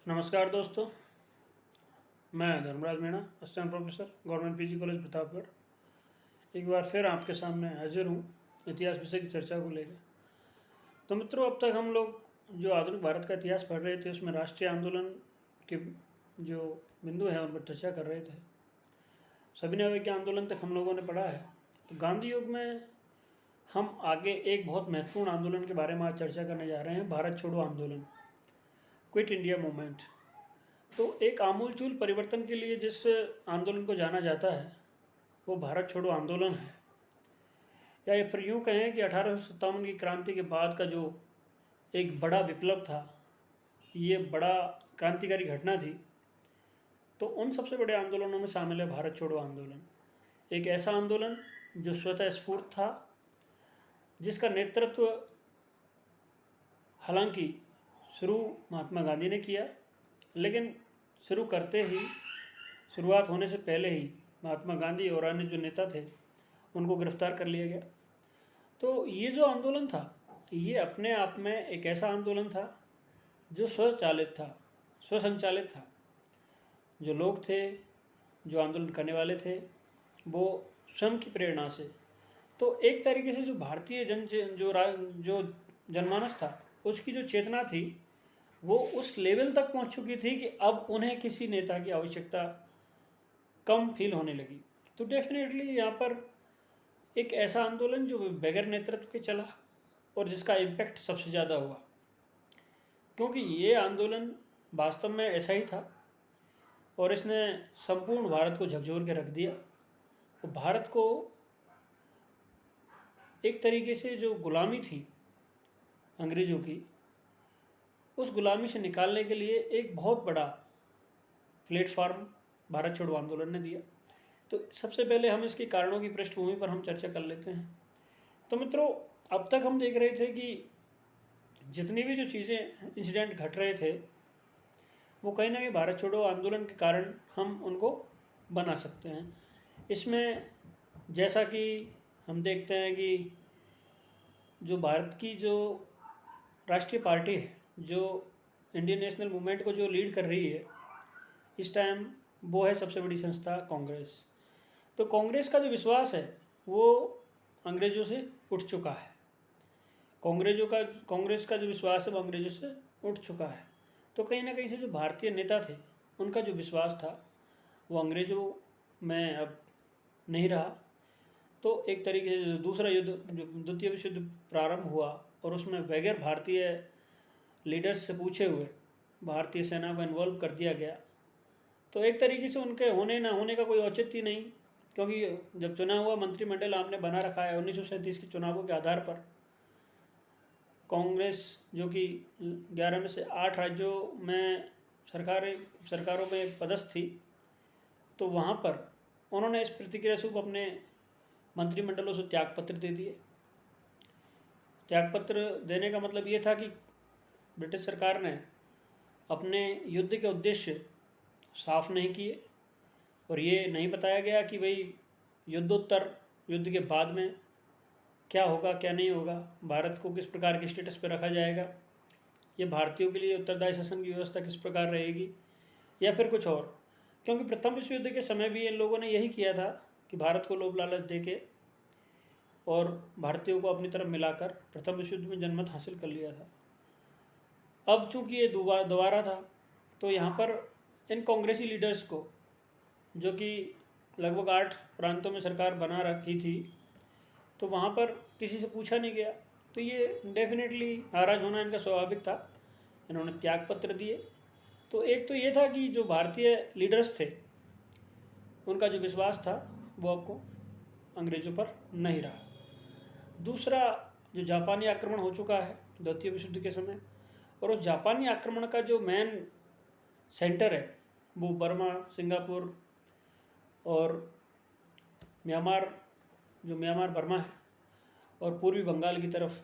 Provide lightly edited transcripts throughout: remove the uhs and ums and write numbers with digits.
नमस्कार दोस्तों, मैं Dharmraj Meena, assistant professor, government PG college Pratapgarh. एक बार फिर आपके सामने हाजिर हूँ इतिहास विषय की चर्चा को लेकर। तो मित्रों, अब तक हम लोग जो आधुनिक भारत का इतिहास पढ़ रहे थे उसमें राष्ट्रीय आंदोलन के जो बिंदु हैं उन पर चर्चा कर रहे थे। सविनय अवज्ञा आंदोलन तक हम लोगों ने पढ़ा है। तो गांधी युग में हम आगे एक बहुत महत्वपूर्ण आंदोलन के बारे में आज चर्चा करने जा रहे हैं, भारत छोड़ो आंदोलन, क्विट इंडिया मूवमेंट। तो एक आमूलचूल परिवर्तन के लिए जिस आंदोलन को जाना जाता है वो भारत छोड़ो आंदोलन है, या फिर यूँ कहें कि 1857 की क्रांति के बाद का जो एक बड़ा विप्लव था, ये बड़ा क्रांतिकारी घटना थी। तो उन सबसे बड़े आंदोलनों में शामिल है भारत छोड़ो आंदोलन। एक ऐसा आंदोलन जो स्वतः स्फूर्त था, जिसका नेतृत्व हालांकि शुरू महात्मा गांधी ने किया, लेकिन शुरुआत होने से पहले ही महात्मा गांधी और अन्य जो नेता थे उनको गिरफ्तार कर लिया गया। तो ये जो आंदोलन था, ये अपने आप में एक ऐसा आंदोलन था जो स्वसंचालित था। जो लोग थे, जो आंदोलन करने वाले थे, वो स्वयं की प्रेरणा से, तो एक तरीके से जो भारतीय जो जनमानस था, उसकी जो चेतना थी वो उस लेवल तक पहुंच चुकी थी कि अब उन्हें किसी नेता की आवश्यकता कम फील होने लगी। तो डेफिनेटली यहाँ पर एक ऐसा आंदोलन जो बगैर नेतृत्व के चला और जिसका इम्पैक्ट सबसे ज़्यादा हुआ, क्योंकि ये आंदोलन वास्तव में ऐसा ही था और इसने संपूर्ण भारत को झकझोर के रख दिया। तो भारत को एक तरीके से जो गुलामी थी अंग्रेज़ों की, उस गुलामी से निकालने के लिए एक बहुत बड़ा प्लेटफार्म भारत छोड़ो आंदोलन ने दिया। तो सबसे पहले हम इसके कारणों की पृष्ठभूमि पर हम चर्चा कर लेते हैं। तो मित्रों, अब तक हम देख रहे थे कि जितनी भी जो चीज़ें इंसिडेंट घट रहे थे वो कहीं ना कहीं भारत छोड़ो आंदोलन के कारण हम उनको बना सकते हैं। इसमें जैसा कि हम देखते हैं कि जो भारत की जो राष्ट्रीय पार्टी है, जो इंडियन नेशनल मूवमेंट को जो लीड कर रही है इस टाइम, वो है सबसे बड़ी संस्था कांग्रेस। तो कांग्रेस का जो विश्वास है वो अंग्रेज़ों से उठ चुका है। कांग्रेस का जो विश्वास है वो अंग्रेज़ों से उठ चुका है। तो कहीं ना कहीं से जो भारतीय नेता थे उनका जो विश्वास था वो अंग्रेज़ों में अब नहीं रहा। तो एक तरीके से दूसरा युद्ध, द्वितीय विश्व युद्ध प्रारंभ हुआ और उसमें बगैर भारतीय लीडर्स से पूछे हुए भारतीय सेना को इन्वॉल्व कर दिया गया। तो एक तरीके से उनके होने ना होने का कोई औचित्य नहीं, क्योंकि जब चुना हुआ मंत्रिमंडल आपने बना रखा है 1937 के चुनावों के आधार पर, कांग्रेस जो कि 11 में से 8 राज्यों में सरकारों में पदस्थ थी, तो वहाँ पर उन्होंने इस प्रतिक्रिया स्वरूप अपने मंत्रिमंडलों से त्यागपत्र दे दिए। त्यागपत्र देने का मतलब ये था कि ब्रिटिश सरकार ने अपने युद्ध के उद्देश्य साफ नहीं किए और ये नहीं बताया गया कि भाई युद्धोत्तर, युद्ध के बाद में क्या होगा क्या नहीं होगा, भारत को किस प्रकार के स्टेटस पर रखा जाएगा, ये भारतीयों के लिए उत्तरदायी शासन की व्यवस्था किस प्रकार रहेगी, या फिर कुछ और। क्योंकि प्रथम विश्व युद्ध के समय भी इन लोगों ने यही किया था कि भारत को लोभ लालच देके और भारतीयों को अपनी तरफ मिलाकर प्रथम विश्व युद्ध में जनमत हासिल कर लिया था। अब चूँकि ये दोबारा था, तो यहाँ पर इन कांग्रेसी लीडर्स को, जो कि लगभग 8 प्रांतों में सरकार बना रखी थी, तो वहाँ पर किसी से पूछा नहीं गया। तो ये डेफिनेटली नाराज़ होना इनका स्वाभाविक था। इन्होंने त्यागपत्र दिए। तो एक तो ये था कि जो भारतीय लीडर्स थे उनका जो विश्वास था वो आपको अंग्रेज़ों पर नहीं रहा। दूसरा, जो जापानी आक्रमण हो चुका है द्वितीय विश्व युद्ध के समय, और उस जापानी आक्रमण का जो मेन सेंटर है वो बर्मा, सिंगापुर और म्यांमार बर्मा है, और पूर्वी बंगाल की तरफ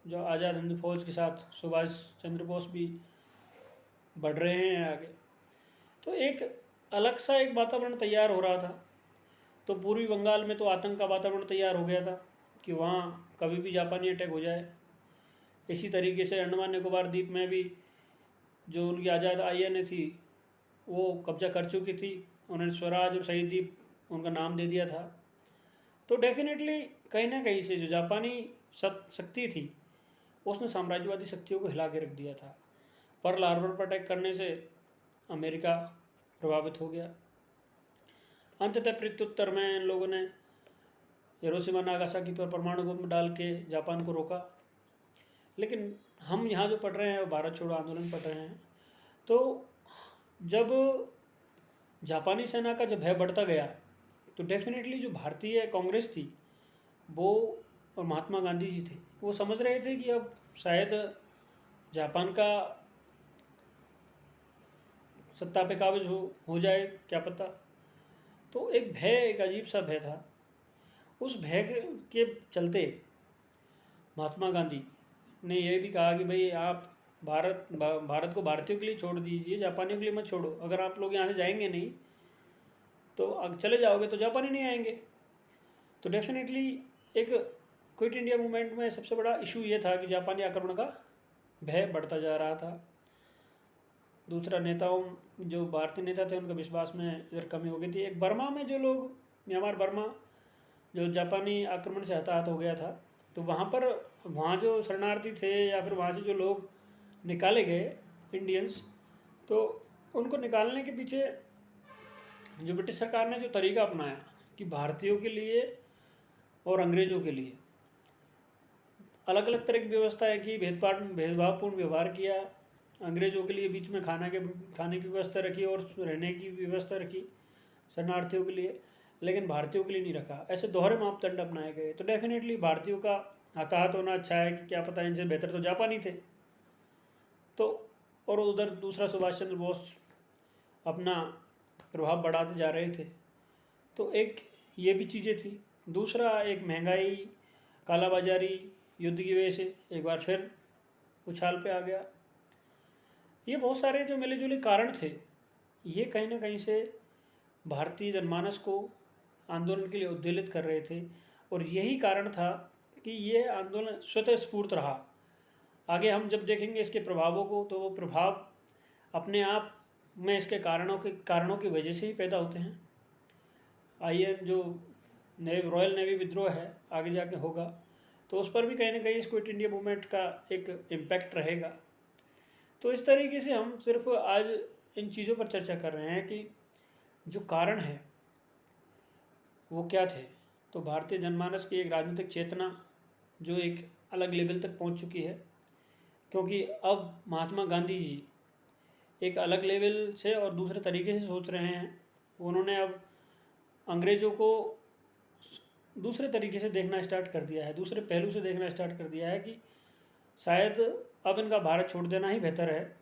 जो आज़ाद हिंद फौज के साथ सुभाष चंद्र बोस भी बढ़ रहे हैं आगे। तो एक अलग सा एक वातावरण तैयार हो रहा था। तो पूर्वी बंगाल में तो आतंक का वातावरण तैयार हो गया था कि वहाँ कभी भी जापानी अटैक हो जाए। इसी तरीके से अंडमान निकोबार द्वीप में भी जो उनकी आज़ाद INA थी वो कब्जा कर चुकी थी, उन्होंने स्वराज और शहीद द्वीप उनका नाम दे दिया था। तो डेफिनेटली कहीं ना कहीं से जो जापानी शक्ति थी उसने साम्राज्यवादी शक्तियों को हिला के रख दिया था। पर्ल हार्बर पर अटैक करने से अमेरिका प्रभावित हो गया। अंततः प्रत्युत्तर में इन लोगों ने हिरोशिमा नागासाकी पर परमाणु बम डाल के जापान को रोका। लेकिन हम यहाँ जो पढ़ रहे हैं भारत छोड़ो आंदोलन पढ़ रहे हैं, तो जब जापानी सेना का जब भय बढ़ता गया तो डेफिनेटली जो भारतीय कांग्रेस थी वो और महात्मा गांधी जी थे वो समझ रहे थे कि अब शायद जापान का सत्ता पे काबिज हो जाए, क्या पता। तो एक भय, एक अजीब सा भय था। उस भय के चलते महात्मा गांधी ने यह भी कहा कि भाई आप भारत को भारतीयों के लिए छोड़ दीजिए, जापानियों के लिए मत छोड़ो। अगर आप लोग यहाँ से जाएंगे नहीं तो चले जाओगे तो जापानी नहीं आएंगे। तो डेफिनेटली एक क्विट इंडिया मूवमेंट में सबसे बड़ा इशू ये था कि जापानी आक्रमण का भय बढ़ता जा रहा था। दूसरा, नेताओं जो भारतीय नेता थे उनका विश्वास में इधर कमी हो गई थी। एक बर्मा में जो लोग, म्यांमार बर्मा जो जापानी आक्रमण से हताहत हो गया था, तो वहाँ जो शरणार्थी थे या फिर वहाँ से जो लोग निकाले गए इंडियंस, तो उनको निकालने के पीछे जो ब्रिटिश सरकार ने जो तरीका अपनाया कि भारतीयों के लिए और अंग्रेज़ों के लिए अलग अलग तरह की व्यवस्थाएं की, भेदभावपूर्ण व्यवहार किया। अंग्रेज़ों के लिए बीच में खाने की व्यवस्था रखी और रहने की व्यवस्था रखी शरणार्थियों के लिए, लेकिन भारतीयों के लिए नहीं रखा। ऐसे दोहरे मापदंड अपनाए गए। तो डेफिनेटली भारतीयों का हताहत होना अच्छा है कि क्या पता इनसे बेहतर तो जापानी थे। तो और उधर दूसरा, सुभाष चंद्र बोस अपना प्रभाव बढ़ाते जा रहे थे। तो एक ये भी चीज़ें थी। दूसरा, एक महंगाई, कालाबाजारी, युद्ध की वजह से एक बार फिर उछाल पे आ गया। ये बहुत सारे जो मिले जुले कारण थे, ये कहीं ना कहीं से भारतीय जनमानस को आंदोलन के लिए उद्वेलित कर रहे थे। और यही कारण था कि ये आंदोलन स्वतः स्फूर्त रहा। आगे हम जब देखेंगे इसके प्रभावों को, तो वो प्रभाव अपने आप में इसके कारणों की वजह से ही पैदा होते हैं। आइए, जो रॉयल नेवी विद्रोह है आगे जाके होगा, तो उस पर भी कहीं ना कहीं इस क्विट इंडिया मूवमेंट का एक इम्पैक्ट रहेगा। तो इस तरीके से हम सिर्फ आज इन चीज़ों पर चर्चा कर रहे हैं कि जो कारण है वो क्या थे। तो भारतीय जनमानस की एक राजनीतिक चेतना जो एक अलग लेवल तक पहुंच चुकी है, क्योंकि अब महात्मा गांधी जी एक अलग लेवल से और दूसरे तरीके से सोच रहे हैं। उन्होंने अब अंग्रेज़ों को दूसरे तरीके से देखना स्टार्ट कर दिया है, दूसरे पहलू से देखना स्टार्ट कर दिया है कि शायद अब इनका भारत छोड़ देना ही बेहतर है।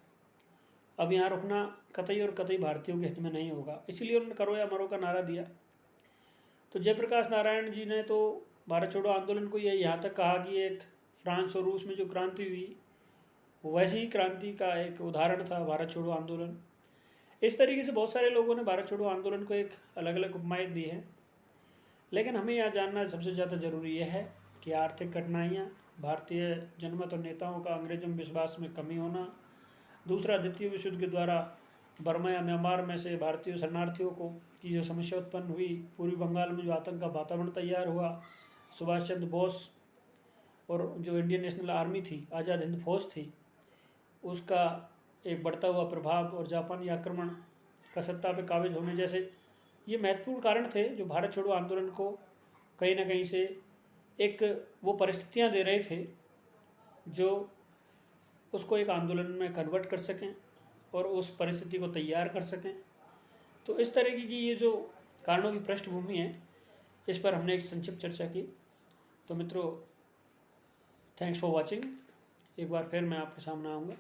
अब यहाँ रुकना कतई और कतई भारतीयों के हित में नहीं होगा। इसीलिए उन्होंने करो या मरो का नारा दिया। तो जयप्रकाश नारायण जी ने तो भारत छोड़ो आंदोलन को ये यहाँ तक कहा कि एक फ्रांस और रूस में जो क्रांति हुई वैसी ही क्रांति का एक उदाहरण था भारत छोड़ो आंदोलन। इस तरीके से बहुत सारे लोगों ने भारत छोड़ो आंदोलन को एक अलग अलग उपमाएं दी हैं। लेकिन हमें यहाँ जानना सबसे ज़्यादा ज़रूरी यह है कि आर्थिक कठिनाइयाँ, भारतीय जनमत और नेताओं का अंग्रेजों में विश्वास में कमी होना, दूसरा, द्वितीय विश्व युद्ध के द्वारा बर्मा या म्यांमार में से भारतीय शरणार्थियों को की जो समस्या उत्पन्न हुई, पूर्वी बंगाल में जो आतंक का वातावरण तैयार हुआ, सुभाष चंद्र बोस और जो इंडियन नेशनल आर्मी थी, आज़ाद हिंद फौज थी, उसका एक बढ़ता हुआ प्रभाव और जापानी आक्रमण का सत्ता पे काबिज होने जैसे ये महत्वपूर्ण कारण थे जो भारत छोड़ो आंदोलन को कहीं ना कहीं से एक वो परिस्थितियां दे रहे थे जो उसको एक आंदोलन में कन्वर्ट कर सकें और उस परिस्थिति को तैयार कर सकें। तो इस तरीके की ये जो कारणों की पृष्ठभूमि है, इस पर हमने एक संक्षिप्त चर्चा की। तो मित्रों, थैंक्स फॉर वॉचिंग। एक बार फिर मैं आपके सामने आऊँगा।